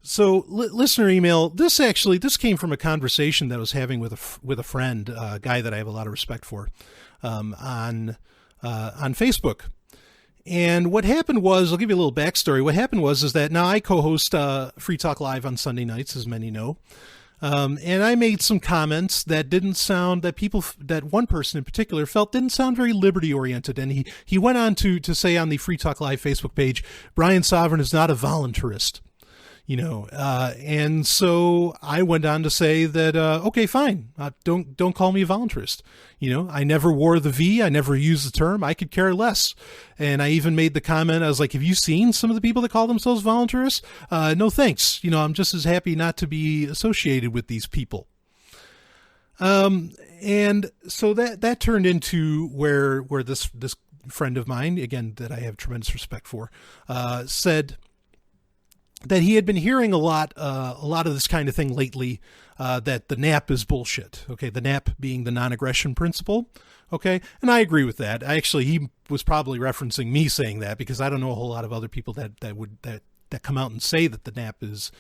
So listener email, this came from a conversation that I was having with a friend, a guy that I have a lot of respect for, on Facebook. And what happened was, I'll give you a little backstory. What happened is that now I co-host Free Talk Live on Sunday nights, as many know. And I made some comments that that one person in particular felt didn't sound very liberty oriented. And he went on to say on the Free Talk Live Facebook page, Brian Sovryn is not a voluntarist. And so I went on to say that, okay, fine. Don't call me a voluntarist. I never wore the V. I never used the term. I could care less. And I even made the comment, I was like, have you seen some of the people that call themselves voluntarists? No, thanks. I'm just as happy not to be associated with these people. And so that turned into where this friend of mine, again, that I have tremendous respect for, said that he had been hearing a lot of this kind of thing lately, that the NAP is bullshit. Okay. The NAP being the non-aggression principle. Okay. And I agree with that. He was probably referencing me saying that, because I don't know a whole lot of other people that come out and say that the NAP is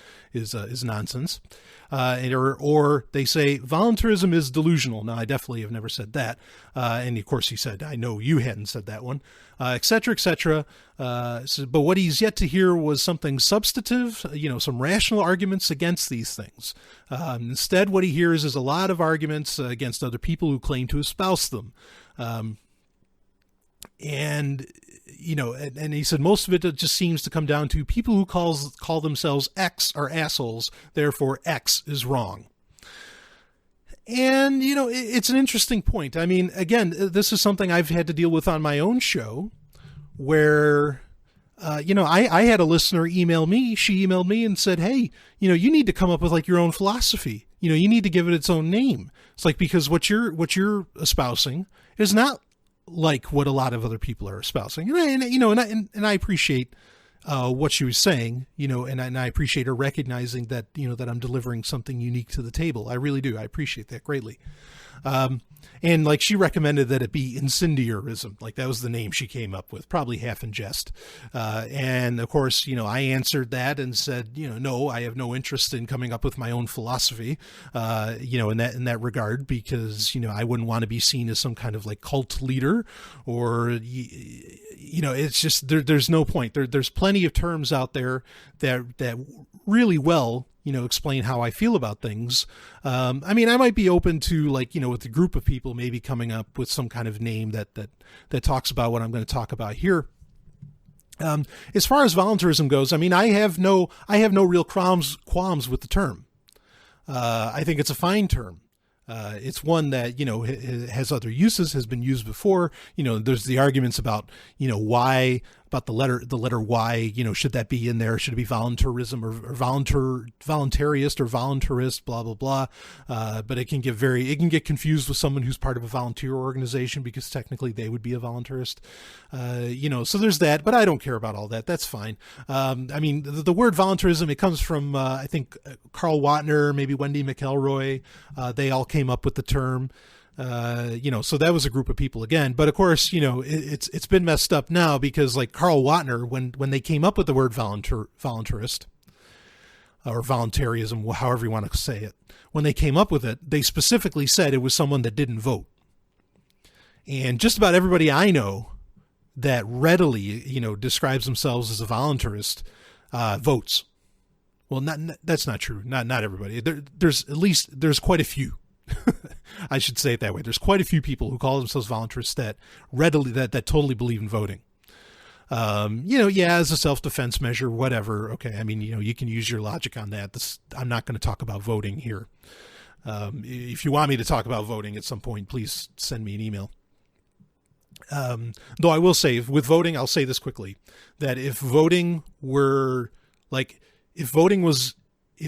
nonsense. Or they say volunteerism is delusional. Now, I definitely have never said that. And of course he said, I know you hadn't said that one, et cetera, et cetera. But what he's yet to hear was something substantive, some rational arguments against these things. Instead, what he hears is a lot of arguments against other people who claim to espouse them. And he said most of it just seems to come down to people who call themselves X are assholes, therefore X is wrong. And, it's an interesting point. I mean, again, this is something I've had to deal with on my own show where, I had a listener email me. She emailed me and said, hey, you need to come up with like your own philosophy. You need to give it its own name. It's like, because what you're espousing is not like what a lot of other people are espousing. And I appreciate what she was saying, and I appreciate her recognizing that, that I'm delivering something unique to the table. I really do. I appreciate that greatly. And like she recommended that it be incendiarism. Like that was the name she came up with, probably half in jest. And of course, I answered that and said, no, I have no interest in coming up with my own philosophy, in that regard, because, I wouldn't want to be seen as some kind of like cult leader or, it's just, there's no point. There's plenty of terms out there that really well, explain how I feel about things. I might be open to with a group of people, maybe coming up with some kind of name that talks about what I'm going to talk about here. As far as volunteerism goes, I have no real qualms with the term. I think it's a fine term. It's one that, has other uses, has been used before. There's the arguments about, why, about the letter Y, should that be in there? Should it be volunteerism or voluntarist or voluntarist, blah, blah, blah. But it can get confused with someone who's part of a volunteer organization, because technically they would be a voluntarist. So there's that, but I don't care about all that. That's fine. The word volunteerism, it comes from, I think Carl Watner, maybe Wendy McElroy. They all came up with the term. So that was a group of people again, but of course, it's been messed up now, because like Carl Watner, when they came up with the word voluntarist or voluntarism, however you want to say it, when they came up with it, they specifically said it was someone that didn't vote. And just about everybody I know that readily, describes themselves as a voluntarist, votes. Well, that's not true. Not everybody. There's quite a few. I should say it that way. There's quite a few people who call themselves voluntarists that totally believe in voting. As a self-defense measure, whatever. Okay. You can use your logic on that. I'm not going to talk about voting here. If you want me to talk about voting at some point, please send me an email. Though I will say with voting, I'll say this quickly, that if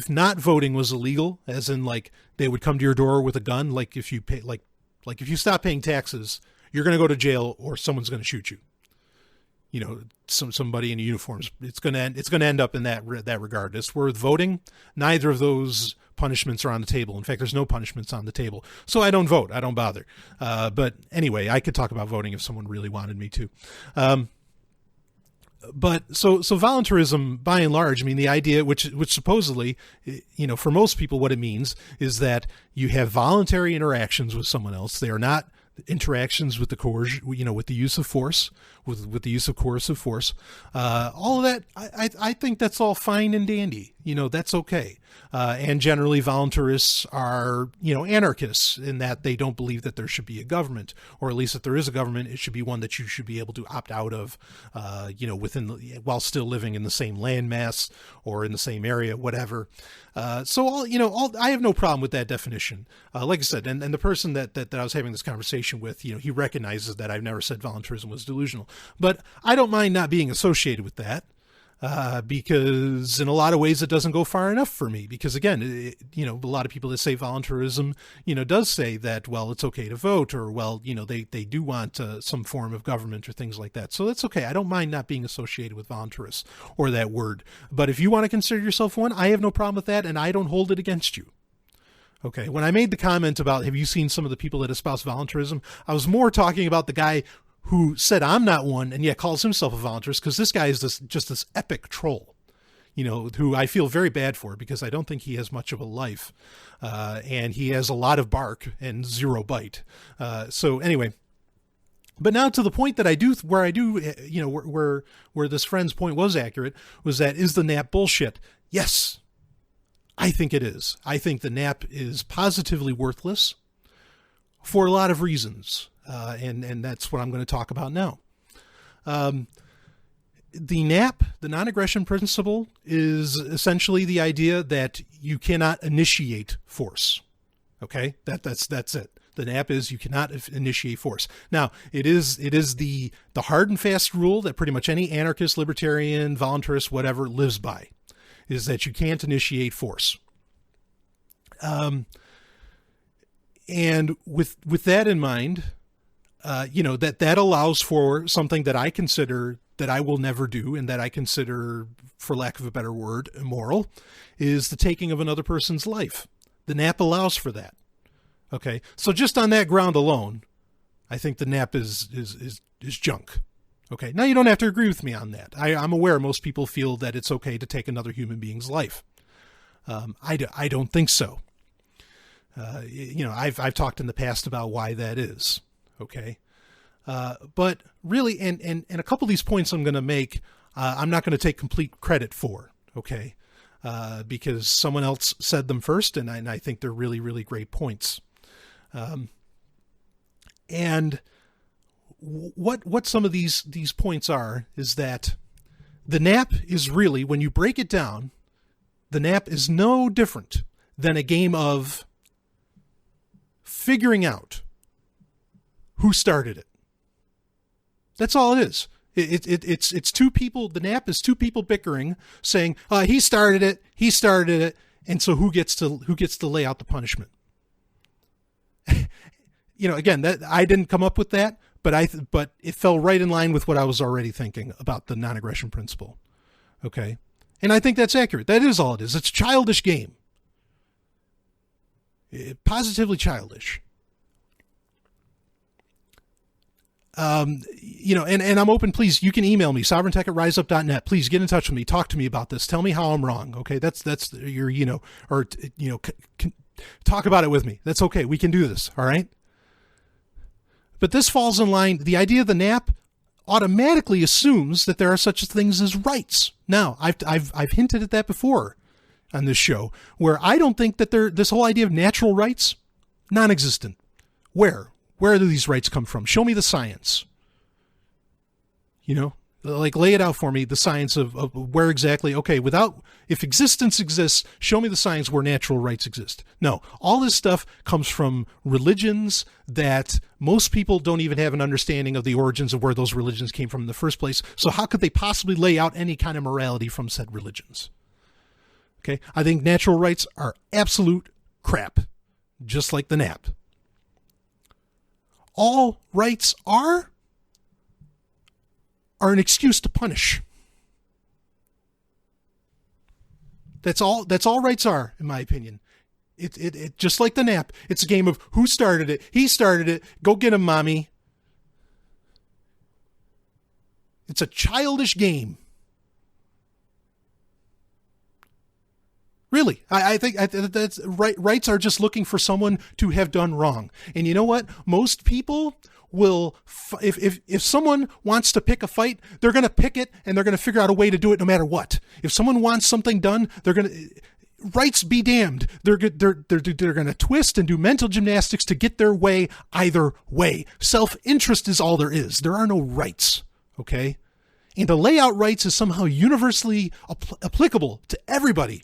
not voting was illegal, as in like they would come to your door with a gun, like if you pay, like if you stop paying taxes, you're going to go to jail or someone's going to shoot you. Somebody in uniforms. It's going to end up in that regard. As for voting, neither of those punishments are on the table. In fact, there's no punishments on the table. So I don't vote. I don't bother. But anyway, I could talk about voting if someone really wanted me to. But so voluntarism, by and large, I mean, the idea, which supposedly, for most people, what it means is that you have voluntary interactions with someone else. They are not interactions with the coercion, with the use of force, with the use of coercive force. All of that, I think that's all fine and dandy. That's okay. And generally voluntarists are, anarchists in that they don't believe that there should be a government, or at least if there is a government, it should be one that you should be able to opt out of, while still living in the same landmass or in the same area, whatever. So I have no problem with that definition. Like I said, and the person that I was having this conversation with, he recognizes that I've never said voluntarism was delusional, but I don't mind not being associated with that. Because in a lot of ways it doesn't go far enough for me, because again, a lot of people that say voluntarism, does say that, well, it's okay to vote, or, well, they do want some form of government or things like that. So that's okay. I don't mind not being associated with voluntarists or that word. But if you want to consider yourself one, I have no problem with that, and I don't hold it against you. Okay. When I made the comment about, have you seen some of the people that espouse voluntarism, I was more talking about the guy who said I'm not one and yet calls himself a voluntarist, because this guy is just this epic troll, who I feel very bad for, because I don't think he has much of a life, and he has a lot of bark and zero bite. So anyway, but now to the point that where this friend's point was accurate, was that, is the NAP bullshit? Yes, I think it is. I think the NAP is positively worthless for a lot of reasons. And that's what I'm going to talk about now. The NAP, the non-aggression principle, is essentially the idea that you cannot initiate force. Okay, that's it. The NAP is you cannot initiate force. Now, it is the hard and fast rule that pretty much any anarchist, libertarian, voluntarist, whatever, lives by, is that you can't initiate force. And with that in mind, that allows for something that I consider that I will never do, and that I consider, for lack of a better word, immoral, is the taking of another person's life. The NAP allows for that. Okay. So just on that ground alone, I think the NAP is junk. Okay. Now you don't have to agree with me on that. I'm aware most people feel that it's okay to take another human being's life. I don't think so. I've talked in the past about why that is. Okay. But really, and a couple of these points I'm going to make, I'm not going to take complete credit for. Okay. Because someone else said them first, and I think they're really, really great points. And what some of these points are is that the NAP is really, when you break it down, the NAP is no different than a game of figuring out who started it. That's all it is. It's two people. The NAP is two people bickering, saying, he started it. And so who gets to lay out the punishment? Again, that I didn't come up with that, but it fell right in line with what I was already thinking about the non-aggression principle. Okay. And I think that's accurate. That is all it is. It's a childish game. Positively childish. And I'm open. Please, you can email me, sovryn.tech@riseup.net. Please get in touch with me. Talk to me about this. Tell me how I'm wrong. Okay. That's your, talk about it with me. That's okay. We can do this. All right. But this falls in line. The idea of the NAP automatically assumes that there are such things as rights. Now, I've hinted at that before on this show, where I don't think that this whole idea of natural rights, non-existent. Where do these rights come from? Show me the science. Lay it out for me, the science of where exactly, okay, if existence exists, show me the science where natural rights exist. No, all this stuff comes from religions that most people don't even have an understanding of the origins of where those religions came from in the first place. So how could they possibly lay out any kind of morality from said religions? Okay, I think natural rights are absolute crap, just like the NAP. All rights are an excuse to punish. That's all rights are, in my opinion. It just like the NAP. It's a game of who started it. He started it. Go get him, mommy. It's a childish game. Really, I think that's right. Rights are just looking for someone to have done wrong. And you know what? Most people will, if someone wants to pick a fight, they're going to pick it, and they're going to figure out a way to do it no matter what. If someone wants something done, they're going to, rights be damned. They're going to twist and do mental gymnastics to get their way either way. Self-interest is all there is. There are no rights. Okay, and to lay out rights is somehow universally applicable to everybody.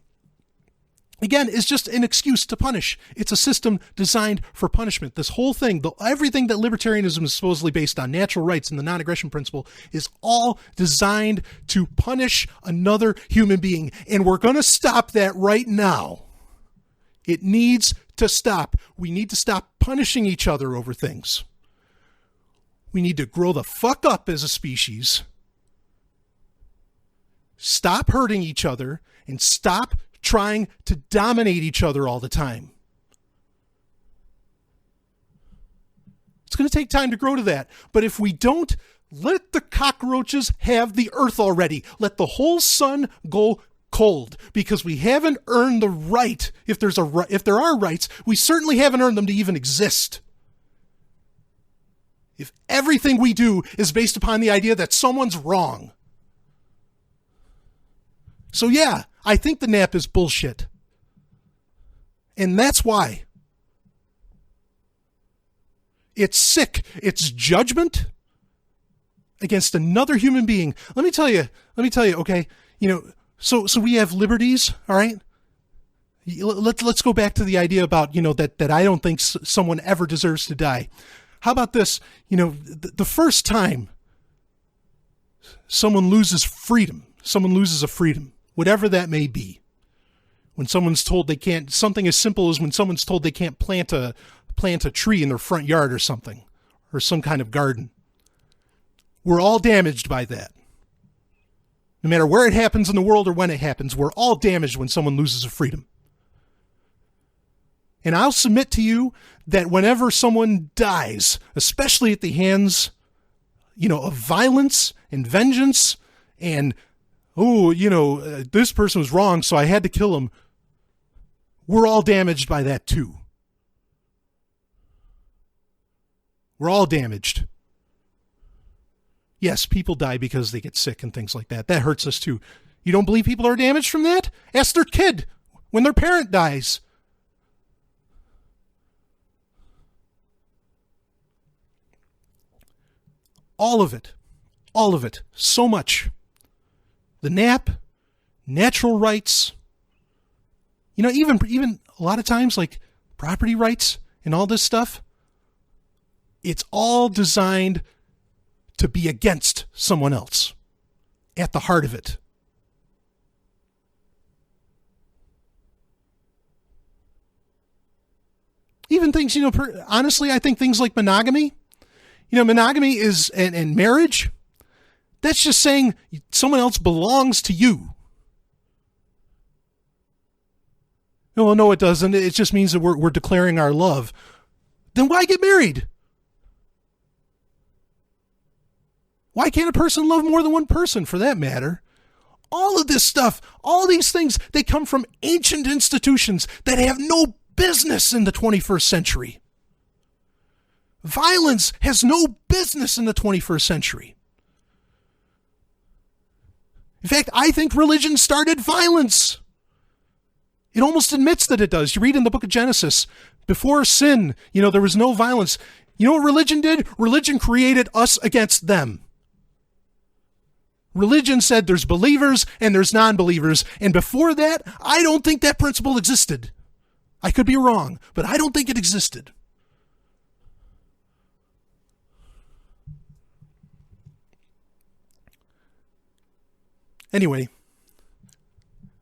Again, is just an excuse to punish. It's a system designed for punishment. This whole thing, everything that libertarianism is supposedly based on, natural rights and the non-aggression principle, is all designed to punish another human being. And we're going to stop that right now. It needs to stop. We need to stop punishing each other over things. We need to grow the fuck up as a species. Stop hurting each other and stop trying to dominate each other all the time. It's going to take time to grow to that. But if we don't, let the cockroaches have the earth already. Let the whole sun go cold, because we haven't earned the right. If there are rights, we certainly haven't earned them to even exist. If everything we do is based upon the idea that someone's wrong. So yeah, I think the nap is bullshit. And that's why. It's sick. It's judgment against another human being. Let me tell you, okay, so we have liberties, all right? Let's go back to the idea about, that I don't think someone ever deserves to die. How about this? The first time someone loses a freedom, whatever that may be. When someone's told they can't, something as simple as when someone's told they can't plant a tree in their front yard or something, or some kind of garden. We're all damaged by that. No matter where it happens in the world or when it happens, we're all damaged when someone loses a freedom. And I'll submit to you that whenever someone dies, especially at the hands, of violence and vengeance and, this person was wrong, so I had to kill him, we're all damaged by that too. We're all damaged. Yes, people die because they get sick and things like that. That hurts us too. You don't believe people are damaged from that? Ask their kid when their parent dies. All of it, so much. The nap, natural rights, even a lot of times like property rights and all this stuff, it's all designed to be against someone else at the heart of it. Even things, honestly, I think things like monogamy, monogamy is, and marriage, that's just saying someone else belongs to you. No, it doesn't. It just means that we're declaring our love. Then why get married? Why can't a person love more than one person, for that matter? All of this stuff, all these things, they come from ancient institutions that have no business in the 21st century. Violence has no business in the 21st century. In fact, I think religion started violence. It almost admits that it does. You read in the book of Genesis, before sin, there was no violence. You know what religion did? Religion created us against them. Religion said there's believers and there's non-believers. And before that, I don't think that principle existed. I could be wrong, but I don't think it existed. Anyway,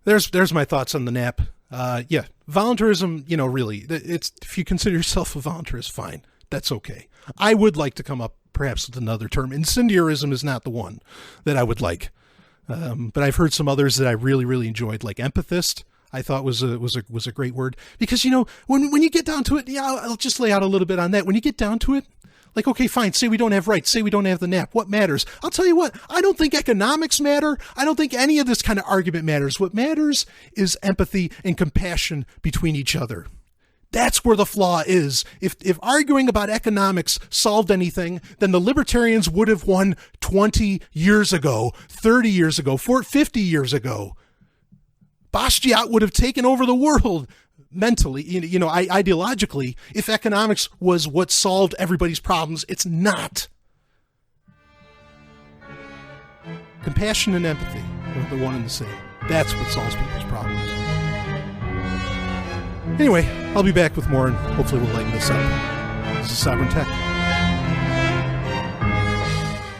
there's my thoughts on the nap. Volunteerism, really, it's, if you consider yourself a volunteerist, fine. That's okay. I would like to come up perhaps with another term. Incendiarism is not the one that I would like. But I've heard some others that I really, really enjoyed, like empathist. I thought was a great word, because, when you get down to it, I'll just lay out a little bit on that. When you get down to it, Like, okay, fine, say we don't have rights, say we don't have the NAP. What matters? I'll tell you what, I don't think economics matter. I don't think any of this kind of argument matters. What matters is empathy and compassion between each other. That's where the flaw is. If arguing about economics solved anything, then the libertarians would have won 20 years ago, 30 years ago, 50 years ago. Bastiat would have taken over the world mentally, ideologically, if economics was what solved everybody's problems. It's not. Compassion and empathy are the one and the same. That's what solves people's problems. Anyway, I'll be back with more, and hopefully we'll lighten this up. This is Sovryn Tech.